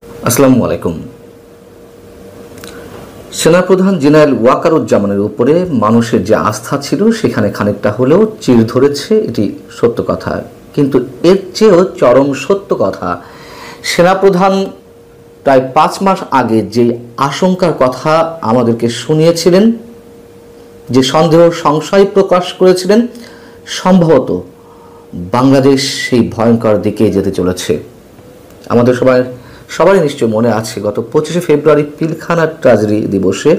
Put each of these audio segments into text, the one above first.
আসসালামু আলাইকুম। সেনাপ্রধান জেনারেল ওয়াকারুজ্জামানের উপরে মানুষের যে আস্থা ছিল সেখানে খানিকটা হলেও চির ধরেছে, এটি সত্য কথা। কিন্তু এর চেয়েও চরম সত্য কথা, সেনাপ্রধান প্রায় 5 মাস আগে যে আশঙ্কার কথা আমাদেরকে শুনিয়েছিলেন, যে সন্দেহ সংশয় প্রকাশ করেছিলেন, সম্ভবত বাংলাদেশ সেই ভয়ঙ্কর দিকে যেতে চলেছে। আমাদের সবারই নিশ্চয় মনে আছে, গত 25শে ফেব্রুয়ারি পিলখানা ট্র্যাজেডি দিবসে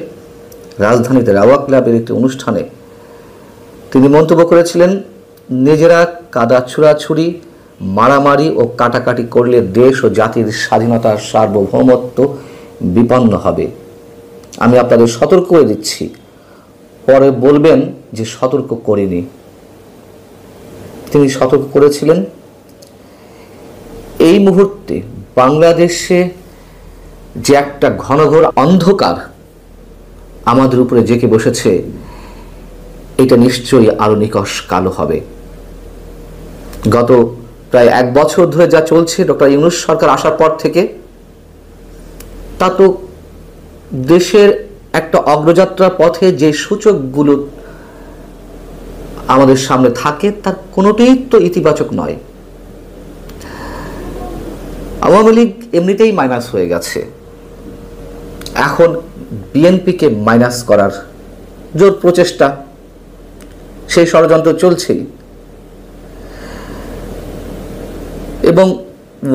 রাজধানীতে রাওয়া ক্লাবের একটি অনুষ্ঠানে তিনি মন্তব্য করেছিলেন, নিজেরা কাদা ছুড়াছুড়ি, মারামারি ও কাটাকাটি করলে দেশ ও জাতির স্বাধীনতার সার্বভৌমত্ব বিপন্ন হবে। আমি আপনাদের সতর্ক করে দিচ্ছি, পরে বলবেন যে সতর্ক করিনি। তিনি সতর্ক করেছিলেন। এই মুহূর্তে বাংলাদেশে যে একটা ঘনঘোর অন্ধকার আমাদের উপরে জেঁকে বসেছে, এটা নিশ্চয়ই আরো নিকষ কালো হবে। গত প্রায় 1 বছর ধরে যা চলছে, ডক্টর ইউনূস সরকার আসার পর থেকে, তা তো দেশের একটা অগ্রযাত্রার পথে যে সূচকগুলো আমাদের সামনে থাকে তার কোনোটাই তো ইতিবাচক নয়। আওয়ামী লীগ এমনিতেই মাইনাস হয়ে গেছে, এখন বিএনপিকে মাইনাস করার জোর প্রচেষ্টা, সেই ষড়যন্ত্র চলছেই। এবং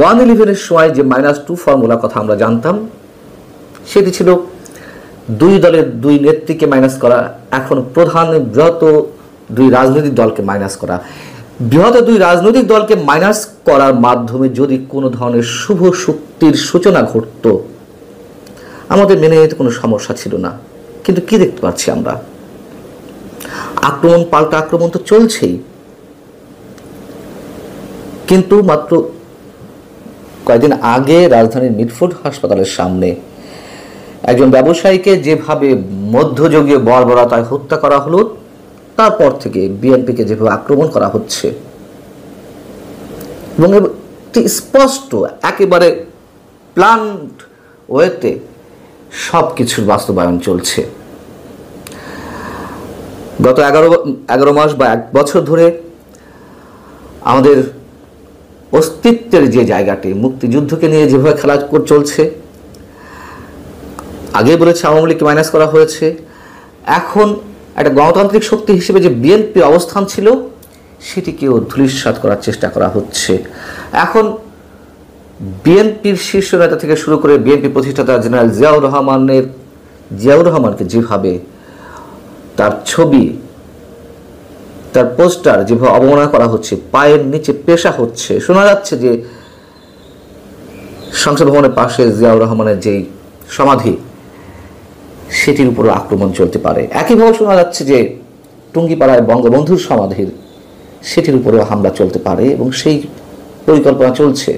111-এর সময় যে -2 ফর্মুলার কথা আমরা জানতাম, সেটি ছিল 2 দলের 2 নেত্রীকে মাইনাস করা। এখন প্রধান বৃহৎ 2 রাজনৈতিক দলকে মাইনাস করা। বৃহৎ 2 রাজনৈতিক দলকে মাইনাস করার মাধ্যমে যদি কোনো ধরনের শুভ শক্তির সূচনা ঘটত, আমাদের মেনে নিতে কোনো সমস্যা ছিল না। কিন্তু কি দেখতে পাচ্ছি আমরা? আক্রমণ পাল্টা আক্রমণ তো চলছেই। কিন্তু মাত্র কয়েকদিন আগে রাজধানীর মিটফোর্ড হাসপাতালের সামনে একজন ব্যবসায়ীকে যেভাবে মধ্যযুগীয় বর্বরতায় হত্যা করা হলো, তারপর থেকে বিএনপিকে যেভাবে আক্রমণ করা হচ্ছে, এবং স্পষ্ট একেবারে প্ল্যান্ড ওয়েতে সব কিছুর বাস্তবায়ন চলছে। গত 11 মাস বা 1 বছর ধরে আমাদের অস্তিত্বের যে জায়গাটি, মুক্তিযুদ্ধকে নিয়ে যেভাবে খেলা চলছে, আগে বলেছে আওয়ামী লীগকে মাইনাস করা হয়েছে, এখন একটা গণতান্ত্রিক শক্তি হিসেবে যে বিএনপি অবস্থান ছিল সেটিকেও ধূলিসাৎ করার চেষ্টা করা হচ্ছে। এখন বিএনপির শীর্ষ নেতা থেকে শুরু করে বিএনপি প্রতিষ্ঠাতা জেনারেল জিয়াউর রহমানকে যেভাবে তার ছবি, তার পোস্টার যেভাবে অবমাননা করা হচ্ছে, পায়ের নিচে পেশা হচ্ছে। শোনা যাচ্ছে যে সংসদ ভবনের পাশে জিয়াউর রহমানের যেই সমাধি, সেটির উপর আক্রমণ চলতে পারে। একইভাবে শোনা যাচ্ছে যে টুঙ্গিপাড়ায় বঙ্গবন্ধুর সমাধির, সেটির উপরেও হামলা চলতে পারে, এবং সেই পরিকল্পনা চলছে।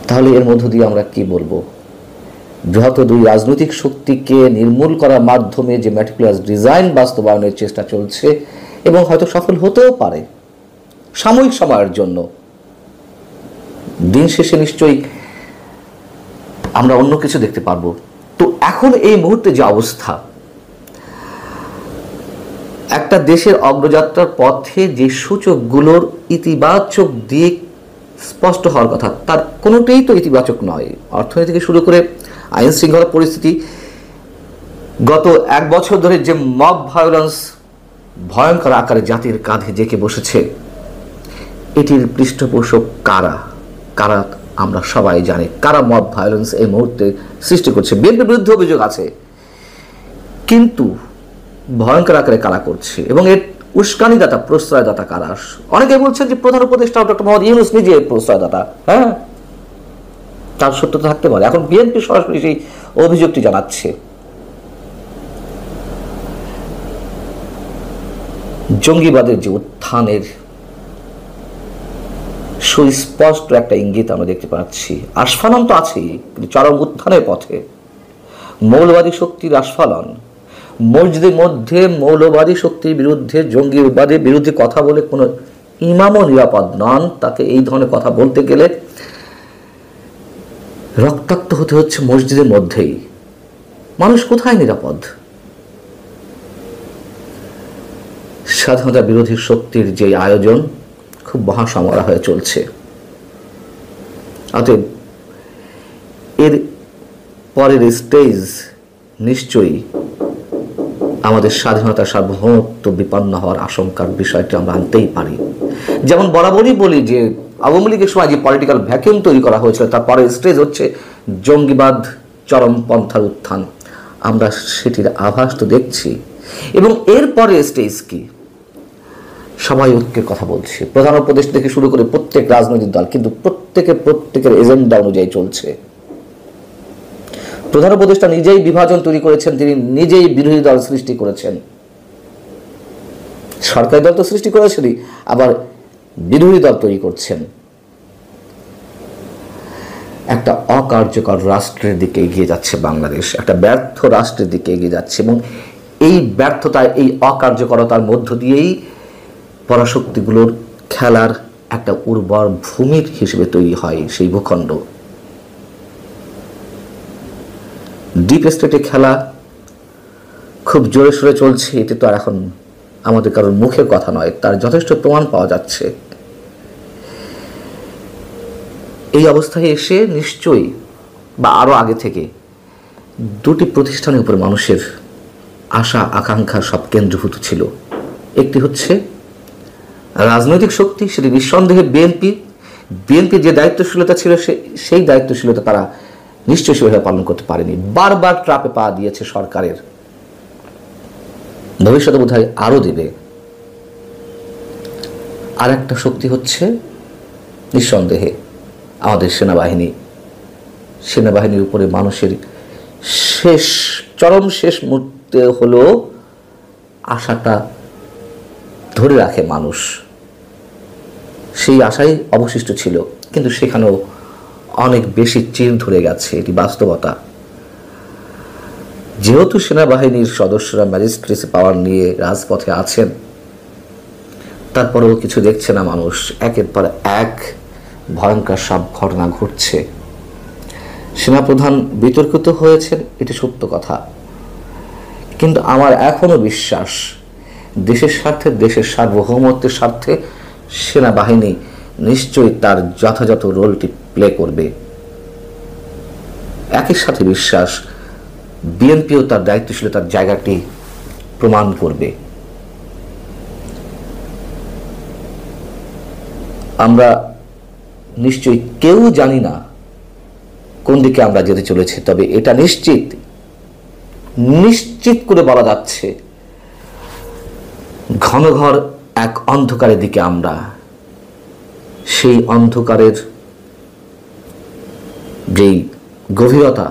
তাহলে এর মধ্য দিয়ে আমরা কি বলবো? বৃহৎ 2 রাজনৈতিক শক্তিকে নির্মূল করার মাধ্যমে যে ম্যাটিকুলাস ডিজাইন বাস্তবায়নের চেষ্টা চলছে, এবং হয়তো সফল হতেও পারে সাময়িক সময়ের জন্য, দিন শেষে নিশ্চয়ই আমরা অন্য কিছু দেখতে পারবো। তো এখন এই মুহূর্তে যে অবস্থা, একটা দেশের অগ্রযাত্রার পথে যে সূচকগুলোর ইতিবাচক দিক স্পষ্ট হওয়ার কথা, তার কোনোটাই তো ইতিবাচক নয়। অর্থনীতি থেকে শুরু করে আইন শৃঙ্খলা পরিস্থিতি, গত 1 বছর ধরে যে মব ভায়োলেন্স ভয়ঙ্কর আকারে জাতির কাঁধে জেঁকে বসেছে, এটির পৃষ্ঠপোষক কারা কারা আমরা সবাই জানি। কারা মব ভায়োলেন্স এই মুহূর্তে সৃষ্টি করছে? বিএনপির বিরুদ্ধে অভিযোগ আছে, কিন্তু ভয়ঙ্কর আকারে কারা করছে, এবং এর উস্কানিদাতা, প্রশ্রয়দাতা কারা? অনেকে বলছেন যে প্রধান উপদেষ্টা ডক্টর মোহাম্মদ ইউনূস নিজে প্রশ্রয়দাতা। হ্যাঁ, তার সত্যতা থাকতে পারে। এখন বিএনপি সরাসরি সেই অভিযোগটি জানাচ্ছে। জঙ্গিবাদের যে উত্থানের সুস্পষ্ট একটা ইঙ্গিত আমরা দেখতে পাচ্ছি। আস্ফালন তো আছেই, কিন্তু চরম উত্থানের পথে। মৌলবাদী শক্তির আস্ফালন, মসজিদের মধ্যে মৌলবাদী শক্তির বিরুদ্ধে, জঙ্গিবাদের বিরুদ্ধে কথা বলে কোনো ইমামও নিরাপদ নন। তাকে এই ধরনের কথা বলতে গেলে রক্তাক্ত হতে হচ্ছে মসজিদের মধ্যেই। মানুষ কোথায় নিরাপদ? স্বাধীনতা বিরোধী শক্তির যে আয়োজন খুব মহাসমরা হয়ে চলছে। অতএব এর পরের স্টেজ নিশ্চয়ই আমাদের স্বাধীনতা সার্বভৌমত্ব বিপন্ন হওয়ার আশঙ্কার বিষয়টি আমরা আনতেই পারি। যেমন বরাবরই বলি যে আওয়ামী লীগের সময় যে পলিটিক্যাল ভ্যাকিউম তৈরি করা হয়েছিল তার পরের স্টেজ হচ্ছে জঙ্গিবাদ চরমপন্থার উত্থান। আমরা সেটির আভাস তো দেখছি। এবং এর পরে স্টেজ কি? সবাই ঐক্যের কথা বলছে, প্রধান উপদেষ্টা থেকে শুরু করে প্রত্যেক রাজনৈতিক দল, কিন্তু প্রত্যেকের এজেন্ডা অনুযায়ী চলছে। প্রধান উপদেষ্টা নিজেই বিভাজন তৈরি করেছেন, তিনি নিজেই বিরোধী দল সৃষ্টি করেছেন। সরকারি দল তো সৃষ্টি করেছেনই, আবার বিরোধী দল তৈরি করছেন। একটা অকার্যকর রাষ্ট্রের দিকে এগিয়ে যাচ্ছে বাংলাদেশ, একটা ব্যর্থ রাষ্ট্রের দিকে এগিয়ে যাচ্ছে। এবং এই ব্যর্থতায়, এই অকার্যকরতার মধ্য দিয়েই পরাশক্তিগুলোর খেলার একটা উর্বর ভূমির হিসেবে তৈরি হয় সেই ভূখণ্ড। ডিপ স্টেটে খেলা খুব জোরে সোরে চলছে, এটি তো আর এখন আমাদের কারোর মুখের কথা নয়, তার যথেষ্ট প্রমাণ পাওয়া যাচ্ছে। এই অবস্থায় এসে নিশ্চয়ই বা আরো আগে থেকে দুটি প্রতিষ্ঠানের উপর মানুষের আশা আকাঙ্ক্ষা সব কেন্দ্রীভূত ছিল। একটি হচ্ছে রাজনৈতিক শক্তি, সেটি নিঃসন্দেহে বিএনপি যে দায়িত্বশীলতা ছিল সেই দায়িত্বশীলতা তারা নিশ্চয়ই সেভাবে পালন করতে পারেনি। বারবার ট্রাপে পা দিয়েছে সরকারের, ভবিষ্যতে বোধহয় আরো দেবে। আর একটা শক্তি হচ্ছে নিঃসন্দেহে আমাদের সেনাবাহিনীর উপরে মানুষের চরম শেষ মুহূর্তে হলো আশাটা ধরে রাখে মানুষ, সেই আশাই অবশিষ্ট ছিল, কিন্তু সেখানেও অনেক বেশি চির ধরে গেছে, এটি বাস্তবতা। যেহেতু সেনাবাহিনীর সদস্যরা ম্যাজিস্ট্রেসি পাওয়ার নিয়ে রাজপথে আছেন, তারপরেও কিছু দেখছে না মানুষ। একের পর এক ভয়ঙ্কর সব ঘটনা ঘটছে। সেনাপ্রধান বিতর্কিত হয়েছেন, এটি সত্য কথা, কিন্তু আমার এখনো বিশ্বাস দেশের স্বার্থে, দেশের সার্বভৌমত্বের স্বার্থে সেনাবাহিনী নিশ্চয়ই তার যথাযথ রোলটি প্লে করবে। একই সাথে বিশ্বাস বিএনপিও তার দায়িত্বশীলতার জায়গাটি প্রমাণ করবে। আমরা নিশ্চয়ই কেউ জানি না কোন দিকে আমরা যেতে চলেছি, তবে এটা নিশ্চিত করে বলা যাচ্ছে ঘনঘর এক অন্ধকারের দিকে আমরা। সেই অন্ধকারের যেই গভীরতা